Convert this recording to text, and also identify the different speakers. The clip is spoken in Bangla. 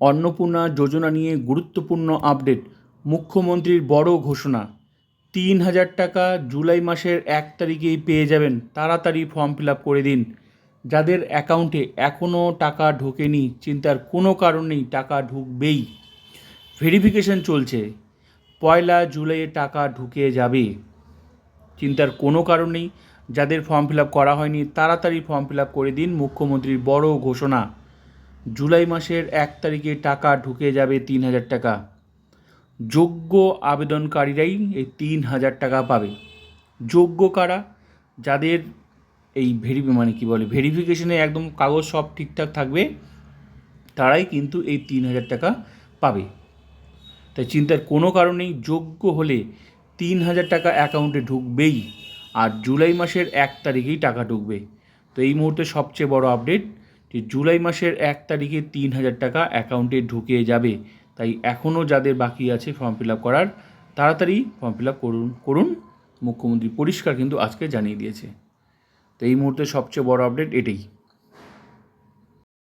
Speaker 1: অন্নপূর্ণা যোজনা নিয়ে গুরুত্বপূর্ণ আপডেট। মুখ্যমন্ত্রীর বড় ঘোষণা, ৩,০০০ টাকা জুলাই মাসের ১ তারিখেই পেয়ে যাবেন। তাড়াতাড়ি ফর্ম ফিল আপ করে দিন। যাদের অ্যাকাউন্টে এখনও টাকা ঢোকেনি, চিন্তার কোনো কারণ নেই, টাকা ঢুকবেই। ভেরিফিকেশন চলছে, ১ জুলাইয়ে টাকা ঢুকে যাবে। চিন্তার কোনো কারণ নেই। যাদের ফর্ম ফিল আপ করা হয়নি তাড়াতাড়ি ফর্ম ফিল আপ করে দিন। মুখ্যমন্ত্রীর বড় ঘোষণা, জুলাই মাসের ১ তারিখে টাকা ঢুকে যাবে ৩,০০০ টাকা। যোগ্য আবেদনকারীরাই এই ৩,০০০ টাকা পাবে। যোগ্য কারা? যাদের এই ভেরিফিকেশনে একদম কাগজ সব ঠিকঠাক থাকবে, তারাই কিন্তু এই ৩,০০০ টাকা পাবে। তাই চিন্তার কোনো কারণ নেই। যোগ্য হলে ৩,০০০ টাকা অ্যাকাউন্টে ঢুকবেই, আর জুলাই মাসের ১ তারিখেই টাকা ঢুকবে। তো এই মুহূর্তে সবচেয়ে বড় আপডেট যে জুলাই মাসের ১ তারিখে ৩,০০০ টাকা অ্যাকাউন্টে ঢুকে যাবে। তাই এখনও যাদের বাকি আছে ফর্ম ফিল আপ করার, তাড়াতাড়ি ফর্ম ফিল আপ করুন। মুখ্যমন্ত্রী পরিষ্কার কিন্তু আজকে জানিয়ে দিয়েছে। তো এই মুহূর্তে সবচেয়ে বড় আপডেট এটাই।